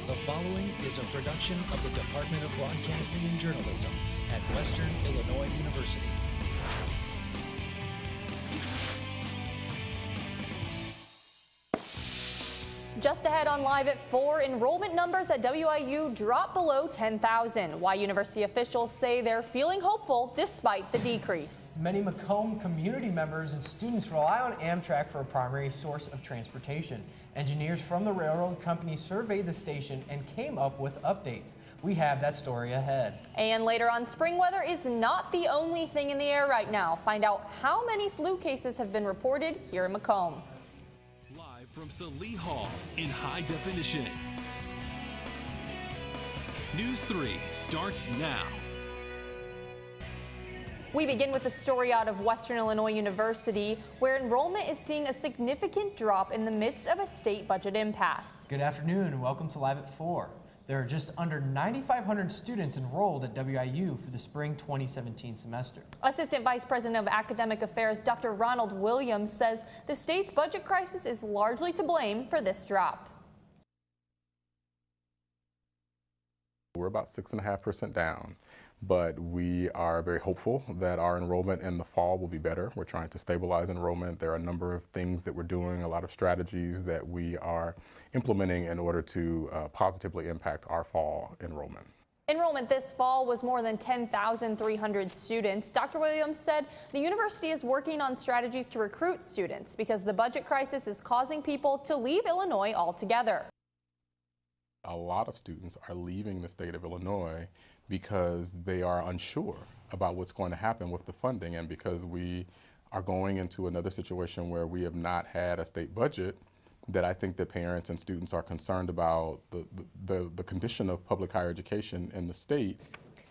The following is a production of the Department of Broadcasting and Journalism at Western Illinois University. Just ahead on Live at 4, enrollment numbers at WIU drop below 10,000. Why university officials say they're feeling hopeful despite the decrease. Many Macomb community members and students rely on Amtrak for a primary source of transportation. Engineers from the railroad company surveyed the station and came up with updates. We have that story ahead. And later on, spring weather is not the only thing in the air right now. Find out how many flu cases have been reported here in Macomb. From Salee Hall in high definition. News 3 starts now. We begin with a story out of Western Illinois University, where enrollment is seeing a significant drop in the midst of a state budget impasse. Good afternoon and welcome to Live at 4. There are just under 9,500 students enrolled at WIU for the spring 2017 semester. Assistant Vice President of Academic Affairs Dr. Ronald Williams says the state's budget crisis is largely to blame for this drop. We're about 6.5% down, but we are very hopeful that our enrollment in the fall will be better. We're trying to stabilize enrollment. There are a number of things that we're doing, a lot of strategies that we are implementing in order to positively impact our fall enrollment. Enrollment this fall was more than 10,300 students. Dr. Williams said the university is working on strategies to recruit students because the budget crisis is causing people to leave Illinois altogether. A lot of students are leaving the state of Illinois because they are unsure about what's going to happen with the funding, and because we are going into another situation where we have not had a state budget, that I think that parents and students are concerned about the condition of public higher education in the state.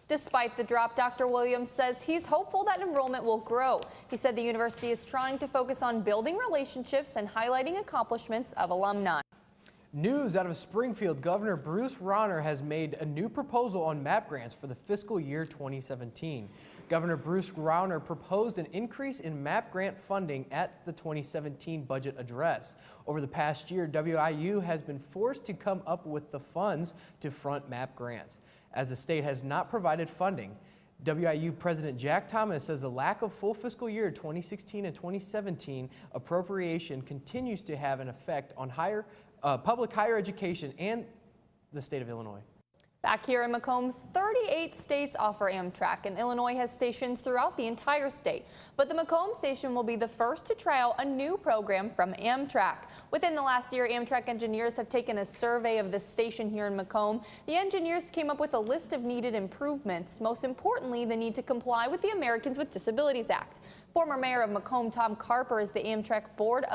Despite the drop, Dr. Williams says he's hopeful that enrollment will grow. He said the university is trying to focus on building relationships and highlighting accomplishments of alumni. News out of Springfield, Governor Bruce Rauner has made a new proposal on MAP grants for the fiscal year 2017. Governor Bruce Rauner proposed an increase in MAP grant funding at the 2017 budget address. Over the past year, WIU has been forced to come up with the funds to front MAP grants, as the state has not provided funding. WIU President Jack Thomas says the lack of full fiscal year 2016 and 2017 appropriation continues to have an effect on public higher education and the state of Illinois. Back here in Macomb, 38 states offer Amtrak, and Illinois has stations throughout the entire state. But the Macomb station will be the first to try out a new program from Amtrak. Within the last year, Amtrak engineers have taken a survey of the station here in Macomb. The engineers came up with a list of needed improvements. Most importantly, the need to comply with the Americans with Disabilities Act. Former Mayor of Macomb, Tom Carper, is the Amtrak board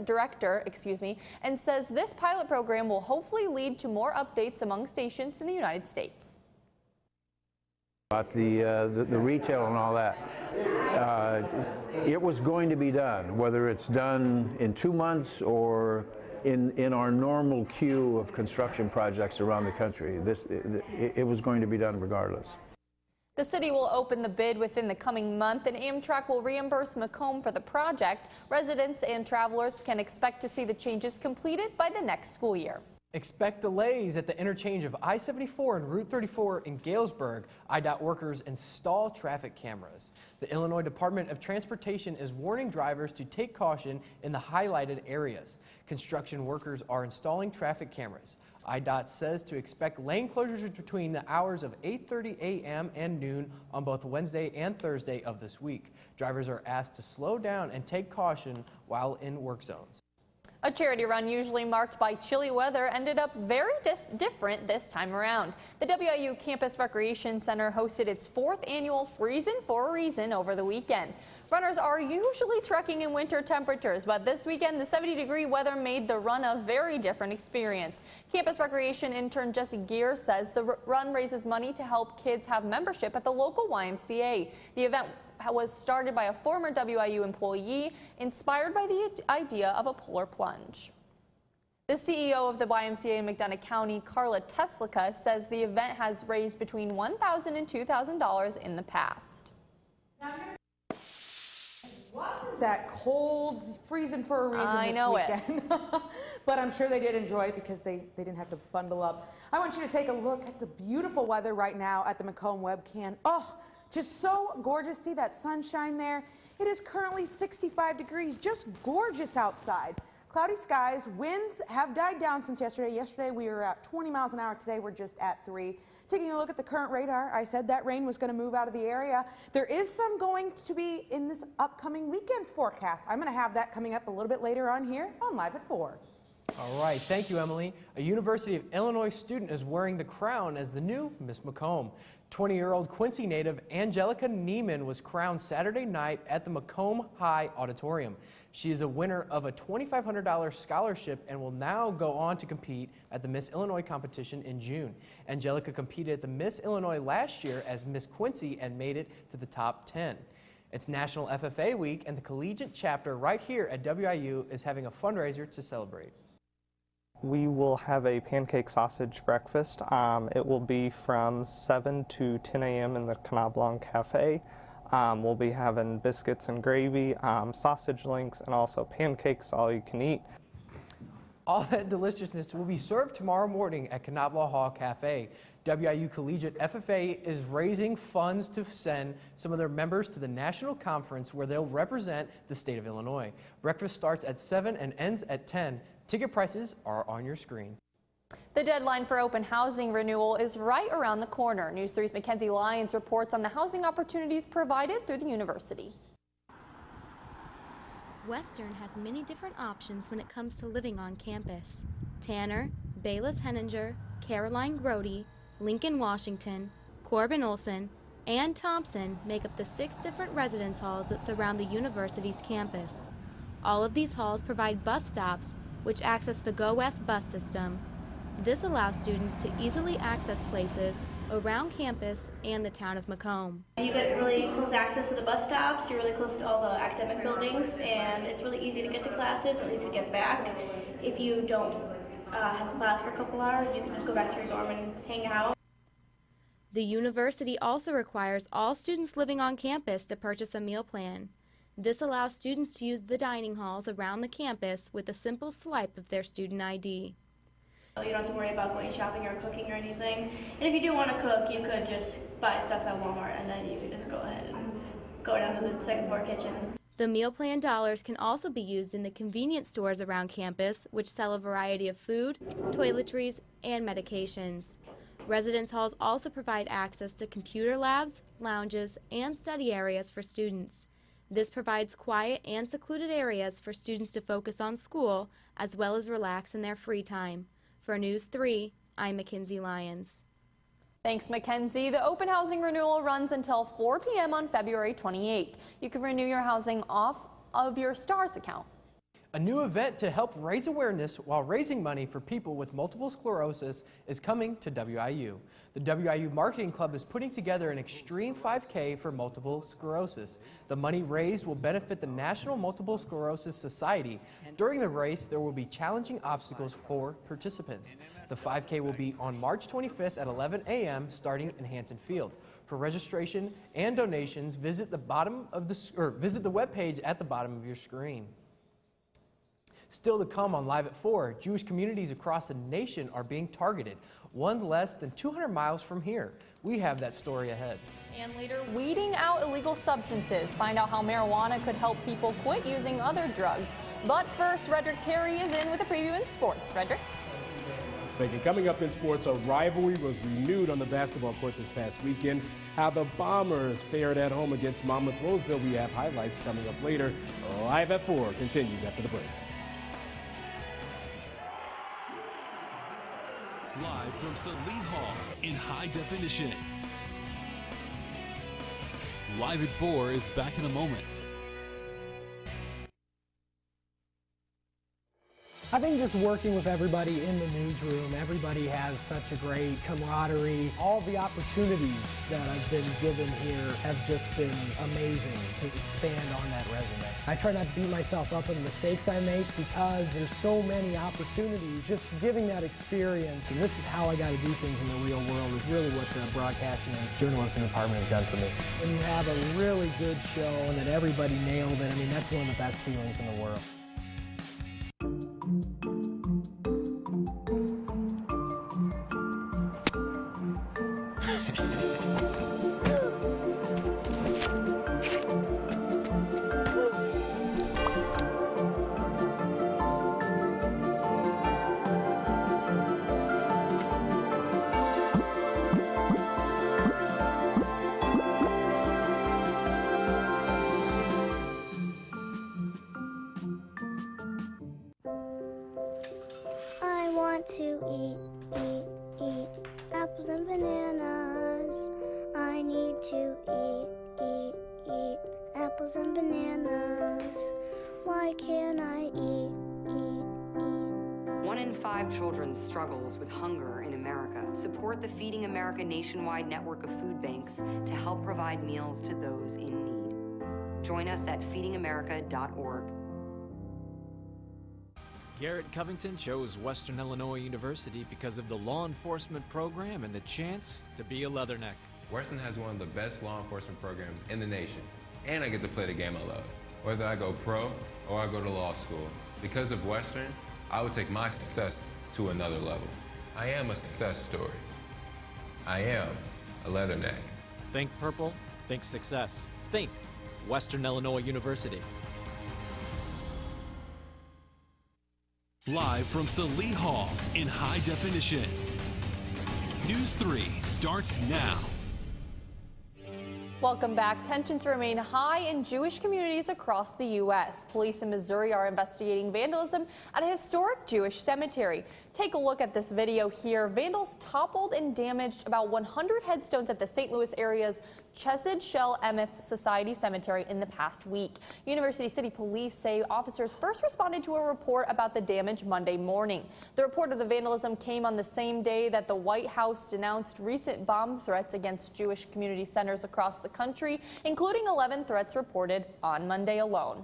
director, and says this pilot program will hopefully lead to more updates among stations in the United States. About the retail and all that, it was going to be done, whether it's done in 2 months or in our normal queue of construction projects around the country. It was going to be done regardless. The city will open the bid within the coming month, and Amtrak will reimburse Macomb for the project. Residents and travelers can expect to see the changes completed by the next school year. Expect delays at the interchange of I-74 and Route 34 in Galesburg. IDOT workers install traffic cameras. The Illinois Department of Transportation is warning drivers to take caution in the highlighted areas. Construction workers are installing traffic cameras. IDOT says to expect lane closures between the hours of 8:30 a.m. and noon on both Wednesday and Thursday of this week. Drivers are asked to slow down and take caution while in work zones. A charity run usually marked by chilly weather ended up very different this time around. The WIU Campus Recreation Center hosted its 4th annual Freezin' for a Reason over the weekend. Runners are usually trekking in winter temperatures, but this weekend the 70-degree weather made the run a very different experience. Campus Recreation intern Jesse Gear says the run raises money to help kids have membership at the local YMCA. The event was started by a former WIU employee inspired by the idea of a polar plunge. The CEO of the YMCA in McDonough County, Carla Teslika, says the event has raised between $1,000 and $2,000 in the past. that cold, freezing for a reason I this know weekend. But I'm sure they did enjoy it because they didn't have to bundle up. I want you to take a look at the beautiful weather right now at the Macomb webcam. Oh, just so gorgeous. See that sunshine there? It is currently 65 degrees, just gorgeous outside. Cloudy skies, winds have died down since yesterday. Yesterday we were at 20 miles an hour. Today we're just at 3. Taking a look at the current radar, I said that rain was going to move out of the area. There is some going to be in this upcoming weekend's forecast. I'm going to have that coming up a little bit later on here on Live at 4. All right, thank you, Emily. A University of Illinois student is wearing the crown as the new Miss Macomb. 20-year-old Quincy native Angelica Neiman was crowned Saturday night at the Macomb High Auditorium. She is a winner of a $2,500 scholarship and will now go on to compete at the Miss Illinois competition in June. Angelica competed at the Miss Illinois last year as Miss Quincy and made it to the top 10. It's National FFA Week, and the collegiate chapter right here at WIU is having a fundraiser to celebrate. We will have a pancake sausage breakfast. It will be from 7 to 10 a.m. in the Canal Blanc Cafe. We'll be having biscuits and gravy, sausage links, and also pancakes, all you can eat. All that deliciousness will be served tomorrow morning at Canabla Hall Cafe. WIU Collegiate FFA is raising funds to send some of their members to the national conference where they'll represent the state of Illinois. Breakfast starts at 7 and ends at 10. Ticket prices are on your screen. The deadline for open housing renewal is right around the corner. News 3's Mackenzie Lyons reports on the housing opportunities provided through the university. Western has many different options when it comes to living on campus. Tanner, Bayless Henninger, Caroline Grody, Lincoln Washington, Corbin Olson, and Thompson make up the 6 different residence halls that surround the university's campus. All of these halls provide bus stops which access the Go West bus system. This allows students to easily access places around campus and the town of Macomb. You get really close access to the bus stops, you're really close to all the academic buildings, and it's really easy to get to classes, really easy to get back. If you don't have a class for a couple hours, you can just go back to your dorm and hang out. The university also requires all students living on campus to purchase a meal plan. This allows students to use the dining halls around the campus with a simple swipe of their student ID. You don't have to worry about going shopping or cooking or anything. And if you do want to cook, you could just buy stuff at Walmart and then you can just go ahead and go down to the second floor kitchen. The meal plan dollars can also be used in the convenience stores around campus, which sell a variety of food, toiletries, and medications. Residence halls also provide access to computer labs, lounges, and study areas for students. This provides quiet and secluded areas for students to focus on school as well as relax in their free time. For News 3, I'm Mackenzie Lyons. Thanks, Mackenzie. The open housing renewal runs until 4 p.m. on February 28th. You can renew your housing off of your STARS account. A new event to help raise awareness while raising money for people with multiple sclerosis is coming to WIU. The WIU Marketing Club is putting together an extreme 5K for multiple sclerosis. The money raised will benefit the National Multiple Sclerosis Society. During the race, there will be challenging obstacles for participants. The 5K will be on March 25th at 11 a.m. starting in Hanson Field. For registration and donations, visit the webpage at the bottom of your screen. Still to come on Live at 4, Jewish communities across the nation are being targeted, one less than 200 miles from here. We have that story ahead. And later, weeding out illegal substances. Find out how marijuana could help people quit using other drugs. But first, Frederick Terry is in with a preview in sports. Frederick? Coming up in sports, a rivalry was renewed on the basketball court this past weekend. How the Bombers fared at home against Monmouth Roseville. We have highlights coming up later. Live at 4 continues after the break. Live from Salee Hall in high definition. Live at 4 is back in a moment. I think just working with everybody in the newsroom, everybody has such a great camaraderie. All the opportunities that I've been given here have just been amazing to expand on that resume. I try not to beat myself up on the mistakes I make because there's so many opportunities. Just giving that experience, and this is how I got to do things in the real world, is really what the broadcasting and journalism department has done for me. When you have a really good show and that everybody nailed it, I mean, that's one of the best feelings in the world. I want to eat apples and bananas. I need to eat apples and bananas. Why can't I eat? 1 in 5 children struggles with hunger in America. Support the Feeding America nationwide network of food banks to help provide meals to those in need. Join us at feedingamerica.org. Garrett Covington chose Western Illinois University because of the law enforcement program and the chance to be a Leatherneck. Western has one of the best law enforcement programs in the nation, and I get to play the game I love. Whether I go pro or I go to law school, because of Western, I would take my success to another level. I am a success story. I am a Leatherneck. Think purple, think success. Think Western Illinois University. Live from Salee Hall in high definition. News 3 starts now. Welcome back. Tensions remain high in Jewish communities across the U.S. Police in Missouri are investigating vandalism at a historic Jewish cemetery. Take a look at this video here. Vandals toppled and damaged about 100 headstones at the St. Louis area's Chesed Shel Emeth Society Cemetery in the past week. University City Police say officers first responded to a report about the damage Monday morning. The report of the vandalism came on the same day that the White House denounced recent bomb threats against Jewish community centers across the country, including 11 threats reported on Monday alone.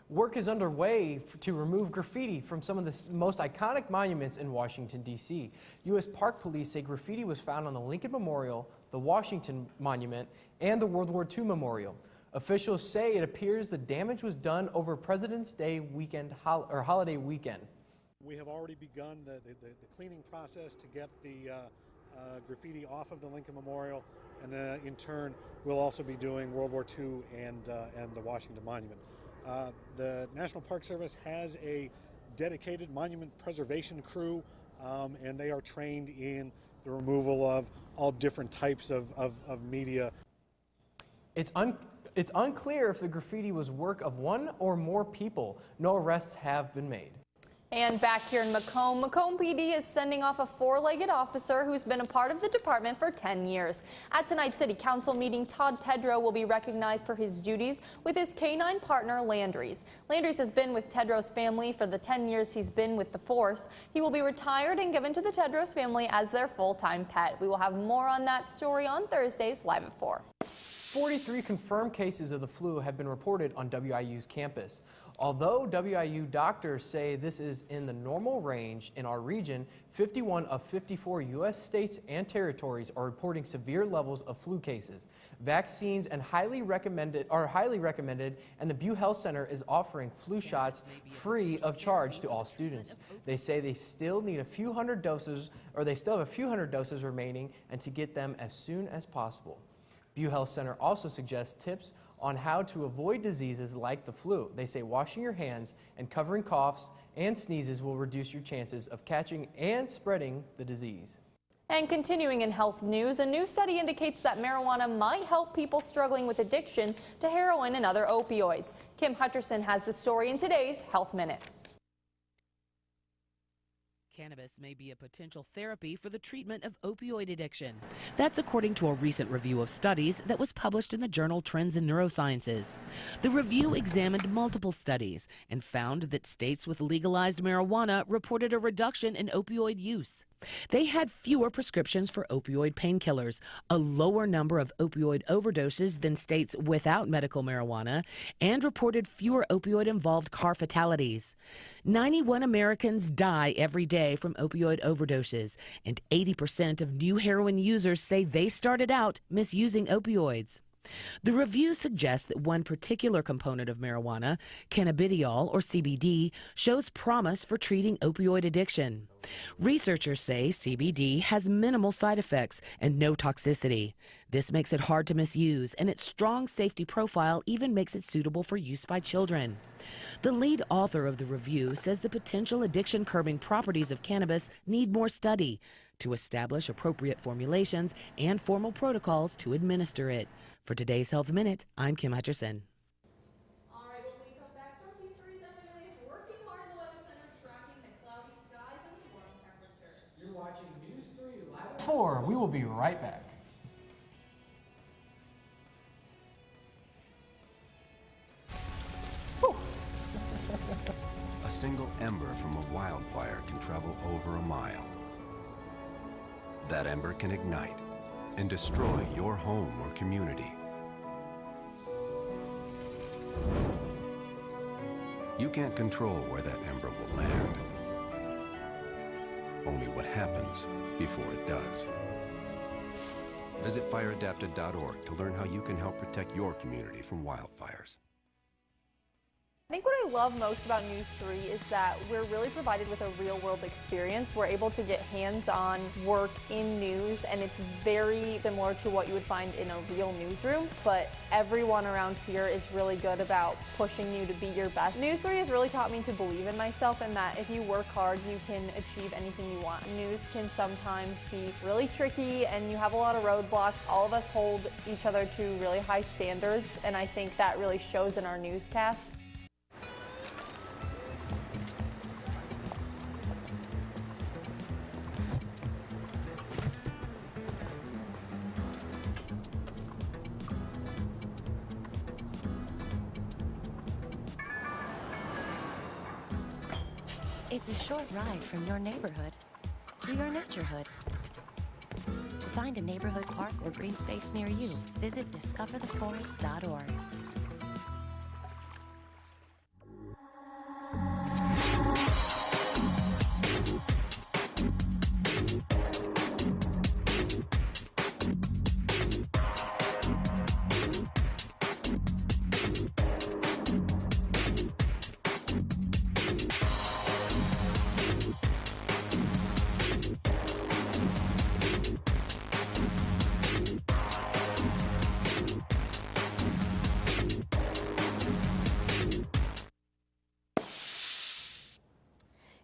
Work is underway to remove graffiti from some of the most iconic monuments in Washington, D.C. U.S. Park Police say graffiti was found on the Lincoln Memorial, the Washington Monument, and the World War II Memorial. Officials say it appears the damage was done over President's Day weekend or holiday weekend. We have already begun the cleaning process to get the graffiti off of the Lincoln Memorial, and in turn, we'll also be doing World War II and the Washington Monument. The National Park Service has a dedicated monument preservation crew, and they are trained in the removal of all different types of media. It's unclear if the graffiti was work of one or more people. No arrests have been made. And back here in Macomb, Macomb PD is sending off a four-legged officer who's been a part of the department for 10 years. At tonight's City Council meeting, Todd Tedrow will be recognized for his duties with his canine partner, Landry's. Landry's has been with Tedrow's family for the 10 years he's been with the force. He will be retired and given to the Tedrow's family as their full-time pet. We will have more on that story on Thursdays, live at 4. 43 confirmed cases of the flu have been reported on WIU's campus. Although WIU doctors say this is in the normal range in our region, 51 of 54 U.S. states and territories are reporting severe levels of flu cases. Vaccines are highly recommended, and the Butte Health Center is offering flu shots free of charge to all students. They say they still need a few hundred doses, or they still have a few hundred doses remaining, and to get them as soon as possible. Butte Health Center also suggests tips on how to avoid diseases like the flu. They say washing your hands and covering coughs and sneezes will reduce your chances of catching and spreading the disease. And continuing in health news, a new study indicates that marijuana might help people struggling with addiction to heroin and other opioids. Kim Hutcherson has the story in today's Health Minute. cannabis may be a potential therapy for the treatment of opioid addiction. That's according to a recent review of studies that was published in the journal Trends in Neurosciences. The review examined multiple studies and found that states with legalized marijuana reported a reduction in opioid use. They had fewer prescriptions for opioid painkillers, a lower number of opioid overdoses than states without medical marijuana, and reported fewer opioid-involved car fatalities. 91 Americans die every day from opioid overdoses, and 80% of new heroin users say they started out misusing opioids. The review suggests that one particular component of marijuana, cannabidiol or CBD, shows promise for treating opioid addiction. Researchers say CBD has minimal side effects and no toxicity. This makes it hard to misuse, and its strong safety profile even makes it suitable for use by children. The lead author of the review says the potential addiction-curbing properties of cannabis need more study to establish appropriate formulations and formal protocols to administer it. For today's Health Minute, I'm Kim Hutcherson. All right, when we come back, Star Q3's Emily is working hard in the Weather Center, tracking the cloudy skies and the warm temperatures. You're watching News 3 Live at 4. We will be right back. A single ember from a wildfire can travel over a mile. That ember can ignite and destroy your home or community. You can't control where that ember will land. Only what happens before it does. Visit fireadapted.org to learn how you can help protect your community from wildfires. I think what I love most about News 3 is that we're really provided with a real-world experience. We're able to get hands-on work in news, and it's very similar to what you would find in a real newsroom, but everyone around here is really good about pushing you to be your best. News 3 has really taught me to believe in myself and that if you work hard, you can achieve anything you want. News can sometimes be really tricky, and you have a lot of roadblocks. All of us hold each other to really high standards, and I think that really shows in our newscasts. It's a short ride from your neighborhood to your naturehood. To find a neighborhood park or green space near you, visit discovertheforest.org.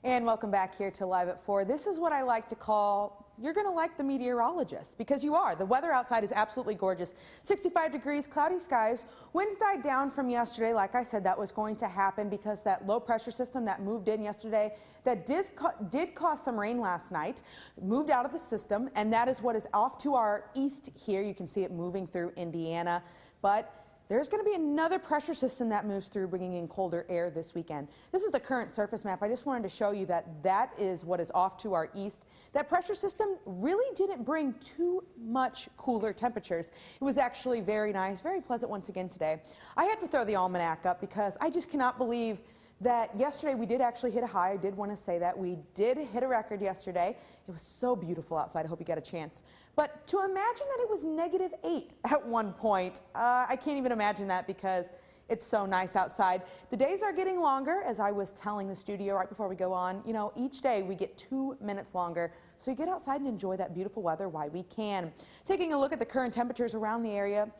And welcome back here to Live at 4. This is what I like to call, you're going to like the meteorologist, because you are. The weather outside is absolutely gorgeous. 65 degrees, cloudy skies. Winds died down from yesterday. Like I said, that was going to happen because that low pressure system that moved in yesterday, that did cause some rain last night, moved out of the system, and that is what is off to our east here. You can see it moving through Indiana, but there's going to be another pressure system that moves through, bringing in colder air this weekend. This is the current surface map. I just wanted to show you that that is what is off to our east. That pressure system really didn't bring too much cooler temperatures. It was actually very nice, very pleasant once again today. I had to throw the almanac up because I just cannot believe that yesterday we did actually hit a high. I did want to say that. We did hit a record yesterday. It was so beautiful outside. I hope you got a chance. But to imagine that it was -8 at one point, I can't even imagine that because it's so nice outside. The days are getting longer, as I was telling the studio right before we go on. You know, each day we get 2 minutes longer. So you get outside and enjoy that beautiful weather while we can. Taking a look at the current temperatures around the area.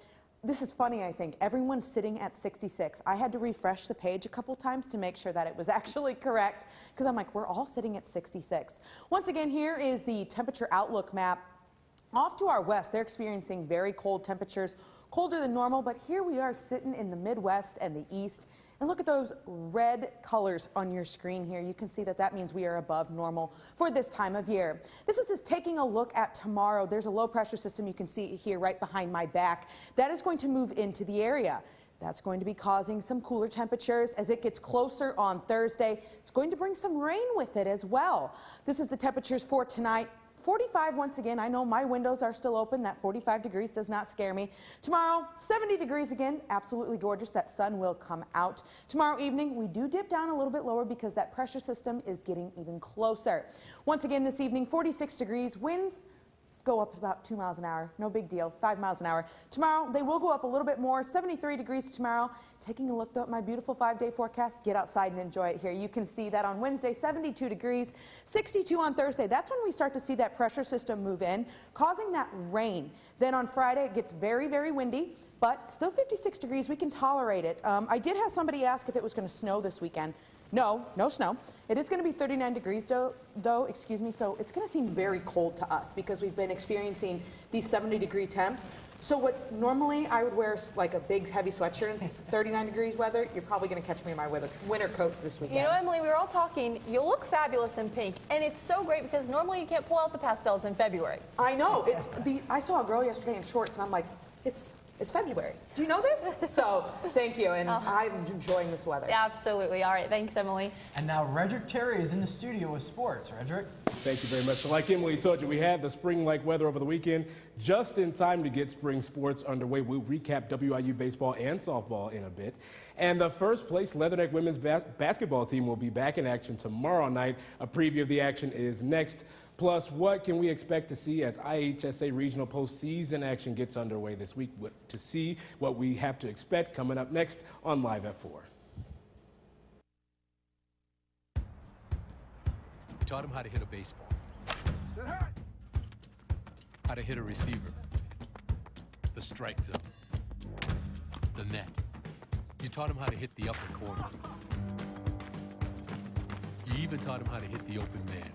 This is funny, I think. Everyone's sitting at 66. I had to refresh the page a couple times to make sure that it was actually correct, because I'm like, we're all sitting at 66. Once again, here is the temperature outlook map. Off to our west, they're experiencing very cold temperatures, colder than normal, but here we are sitting in the Midwest and the East. And look at those red colors on your screen here. You can see that that means we are above normal for this time of year. This is just taking a look at tomorrow. There's a low pressure system you can see here right behind my back. That is going to move into the area. That's going to be causing some cooler temperatures as it gets closer on Thursday. It's going to bring some rain with it as well. This is the temperatures for tonight. 45 once again. I know my windows are still open. That 45 degrees does not scare me. Tomorrow, 70 degrees again. Absolutely gorgeous. That sun will come out. Tomorrow evening, we do dip down a little bit lower because that pressure system is getting even closer. Once again this evening, 46 degrees. Winds go up about 2 miles an hour. No big deal. 5 miles an hour. Tomorrow, they will go up a little bit more. 73 degrees tomorrow. Taking a look though at my beautiful 5-day forecast. Get outside and enjoy it here. You can see that on Wednesday, 72 degrees, 62 on Thursday. That's when we start to see that pressure system move in, causing that rain. Then on Friday, it gets very, very windy, but still 56 degrees. We can tolerate it. I did have somebody ask if it was going to snow this weekend. No, no snow. It is going to be 39 degrees though, excuse me, so it's going to seem very cold to us because we've been experiencing these 70-degree temps. So what normally I would wear like a big heavy sweatshirt in 39 degrees weather, you're probably going to catch me in my winter coat this weekend. You know, Emily, we were all talking, you look fabulous in pink, and it's so great because normally you can't pull out the pastels in February. I know. I saw a girl yesterday in shorts, and I'm like, it's February. Do you know this? So thank you, and I'm enjoying this weather. Absolutely. All right, thanks, Emily. And now Redrick Terry is in the studio with sports. Redrick. Thank you very much. So like Emily told you, we had the spring-like weather over the weekend, just in time to get spring sports underway. We'll recap WIU baseball and softball in a bit. And the first-place Leatherneck women's basketball team will be back in action tomorrow night. A preview of the action is next. Plus, what can we expect to see as IHSA regional postseason action gets underway this week? To see what we have to expect coming up next on Live at 4. We taught him how to hit a baseball, how to hit a receiver, the strike zone, the net. You taught him how to hit the upper corner. You even taught him how to hit the open man.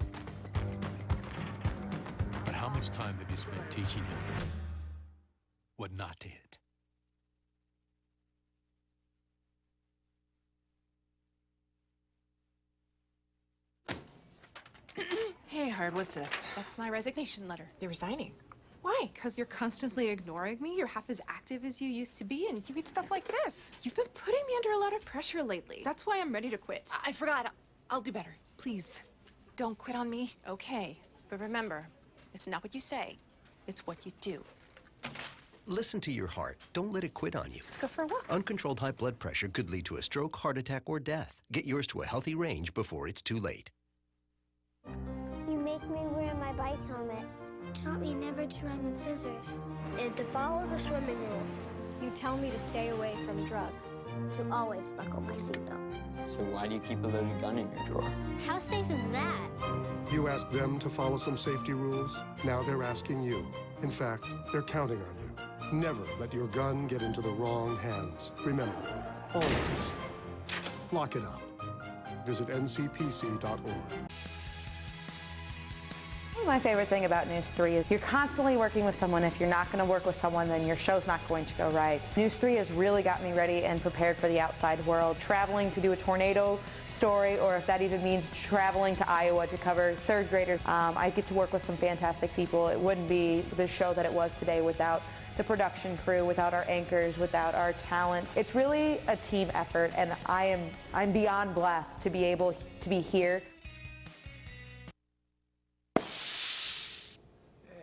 But how much time have you spent teaching him what not to hit? Hey, Hard, what's this? That's my resignation letter. You're resigning? Why? Because you're constantly ignoring me. You're half as active as you used to be, and you eat stuff like this. You've been putting me under a lot of pressure lately. That's why I'm ready to quit. I forgot. I'll do better. Please, don't quit on me. Okay, but remember, it's not what you say, it's what you do. Listen to your heart. Don't let it quit on you. Let's go for a walk. Uncontrolled high blood pressure could lead to a stroke, heart attack, or death. Get yours to a healthy range before it's too late. You make me wear my bike helmet. Taught me never to run with scissors. And to follow the swimming rules. You tell me to stay away from drugs. To always buckle my seatbelt. So why do you keep a loaded gun in your drawer? How safe is that? You asked them to follow some safety rules. Now they're asking you. In fact, they're counting on you. Never let your gun get into the wrong hands. Remember, always lock it up. Visit ncpc.org. My favorite thing about NEWS3 is you're constantly working with someone. If you're not going to work with someone, then your show's not going to go right. NEWS3 has really got me ready and prepared for the outside world. Traveling to do a tornado story, or if that even means traveling to Iowa to cover third graders. I get to work with some fantastic people. It wouldn't be the show that it was today without the production crew, without our anchors, without our talent. It's really a team effort, and I'm beyond blessed to be able to be here.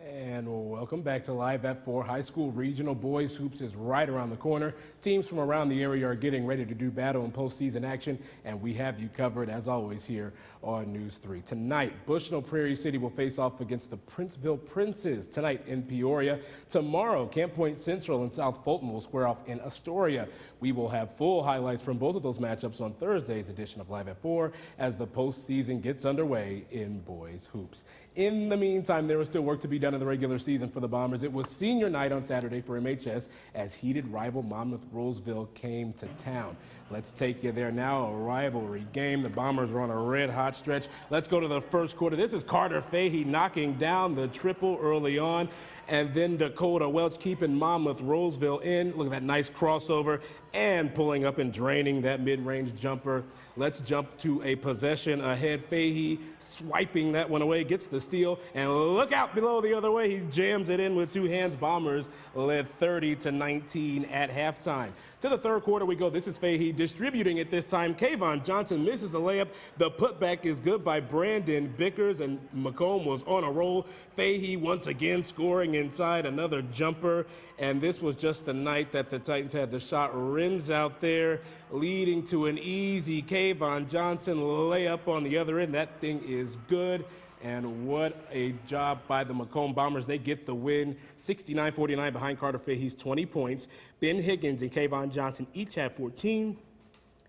And welcome back to Live at 4. High school regional boys hoops is right around the corner. Teams from around the area are getting ready to do battle in postseason action, and we have you covered as always here on NEWS3. Tonight, Bushnell Prairie City will face off against the Princeville Princes tonight in Peoria. Tomorrow, Camp Point Central and South Fulton will square off in Astoria. We will have full highlights from both of those matchups on Thursday's edition of Live at 4 as the postseason gets underway in boys hoops. In the meantime, there was still work to be done in the regular season for the Bombers. It was senior night on Saturday for MHS as heated rival Monmouth-Roseville came to town. Let's take you there now, a rivalry game. The Bombers are on a red-hot stretch. Let's go to the first quarter. This is Carter Fahey knocking down the triple early on, and then Dakota Welch keeping Monmouth-Roseville in. Look at that nice crossover. and pulling up and draining that mid-range jumper. Let's jump to a possession ahead. Fahey swiping that one away, gets the steal, and look out below the other way. He jams it in with two hands. Bombers led 30-19 at halftime. To the third quarter we go. This is Fahey distributing it this time. Kayvon Johnson misses the layup. The putback is good by Brandon Bickers, and Macomb was on a roll. Fahey once again scoring inside, another jumper, and this was just the night that the Titans had the shot rims out there, leading to an easy Kayvon Johnson layup on the other end. That thing is good. And what a job by the Macomb Bombers. They get the win, 69-49 behind Carter Fahey's 20 points. Ben Higgins and Kayvon Johnson each have 14.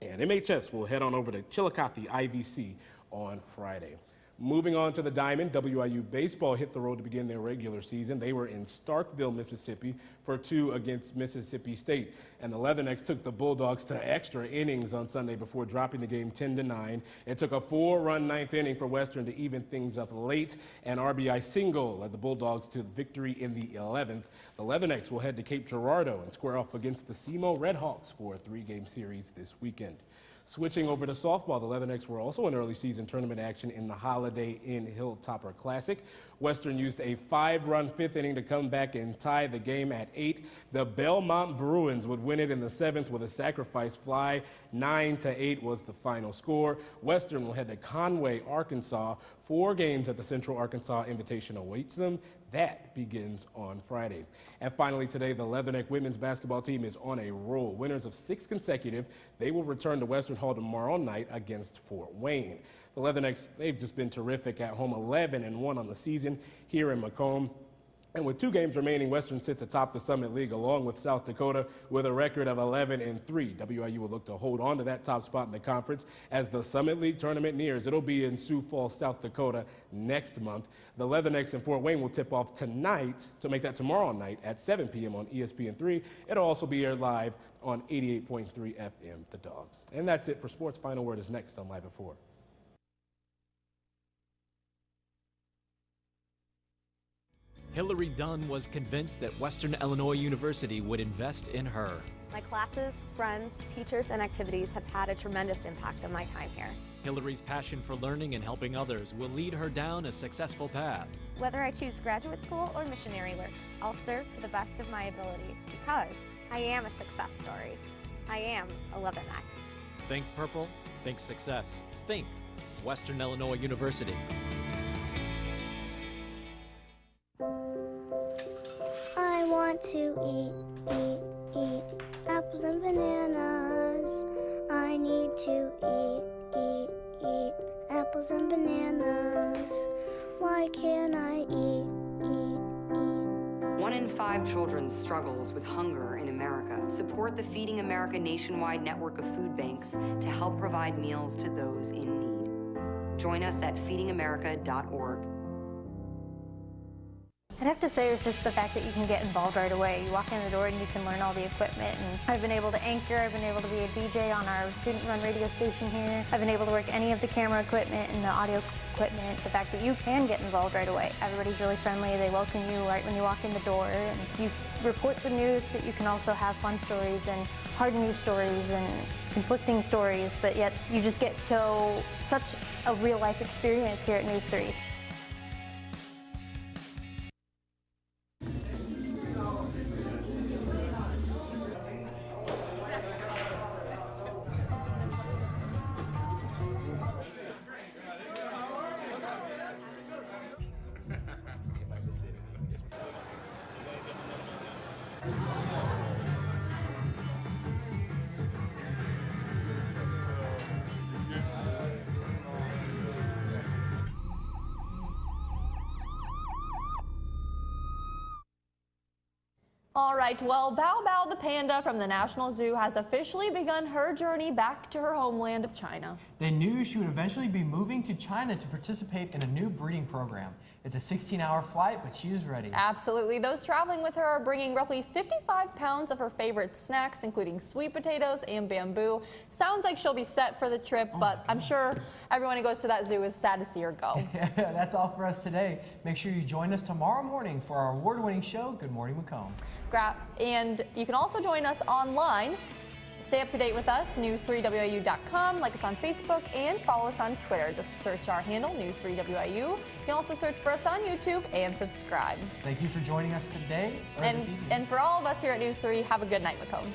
And MHS will head on over to Chillicothe IVC on Friday. Moving on to the Diamond, WIU baseball hit the road to begin their regular season. They were in Starkville, Mississippi for 2 against Mississippi State. And the Leathernecks took the Bulldogs to extra innings on Sunday before dropping the game 10-9. It took a 4-run ninth inning for Western to even things up late. An RBI single led the Bulldogs to victory in the 11th. The Leathernecks will head to Cape Girardeau and square off against the SEMO Redhawks for a 3-game series this weekend. Switching over to softball, the Leathernecks were also in early season tournament action in the Holiday Inn Hilltopper Classic. Western used a 5-run fifth inning to come back and tie the game at 8. The Belmont Bruins would win it in the 7th with a sacrifice fly. 9-8 was the final score. Western will head to Conway, Arkansas. 4 games at the Central Arkansas Invitation awaits them. That begins on Friday. And finally today, the Leatherneck women's basketball team is on a roll. Winners of 6 consecutive. They will return to Western Hall tomorrow night against Fort Wayne. The Leathernecks, they've just been terrific at home, 11-1 on the season here in Macomb. And with 2 games remaining, Western sits atop the Summit League along with South Dakota with a record of 11-3. WIU will look to hold on to that top spot in the conference as the Summit League tournament nears. It'll be in Sioux Falls, South Dakota next month. The Leathernecks and Fort Wayne will tip off tonight to make that tomorrow night at 7 p.m. on ESPN3. It'll also be aired live on 88.3 FM, The Dog. And that's it for sports. Final word is next on Live at 4. Hillary Dunn was convinced that Western Illinois University would invest in her. My classes, friends, teachers, and activities have had a tremendous impact on my time here. Hillary's passion for learning and helping others will lead her down a successful path. Whether I choose graduate school or missionary work, I'll serve to the best of my ability because I am a success story. I am a Leatherneck. Think purple, think success. Think Western Illinois University. I want to eat apples and bananas. I need to eat apples and bananas. Why can't I eat? 1 in 5 children struggles with hunger in America. Support the Feeding America nationwide network of food banks to help provide meals to those in need. Join us at feedingamerica.org. I'd have to say it's just the fact that you can get involved right away. You walk in the door and you can learn all the equipment. And I've been able to anchor, I've been able to be a DJ on our student-run radio station here. I've been able to work any of the camera equipment and the audio equipment. The fact that you can get involved right away. Everybody's really friendly. They welcome you right when you walk in the door. And you report the news, but you can also have fun stories and hard news stories and conflicting stories. But yet you just get such a real-life experience here at News 3. All right, well, Bao Bao the panda from the National Zoo has officially begun her journey back to her homeland of China. They knew she would eventually be moving to China to participate in a new breeding program. It's a 16-hour flight, but she is ready. Absolutely. Those traveling with her are bringing roughly 55 pounds of her favorite snacks, including sweet potatoes and bamboo. Sounds like she'll be set for the trip, but I'm sure everyone who goes to that zoo is sad to see her go. That's all for us today. Make sure you join us tomorrow morning for our award-winning show, Good Morning Macomb. And you can also join us online Stay up to date with us, news3wiu.com, like us on Facebook, and follow us on Twitter. Just search our handle, News3WIU. You can also search for us on YouTube and subscribe. Thank you for joining us today. And for all of us here at News 3, have a good night, Macomb.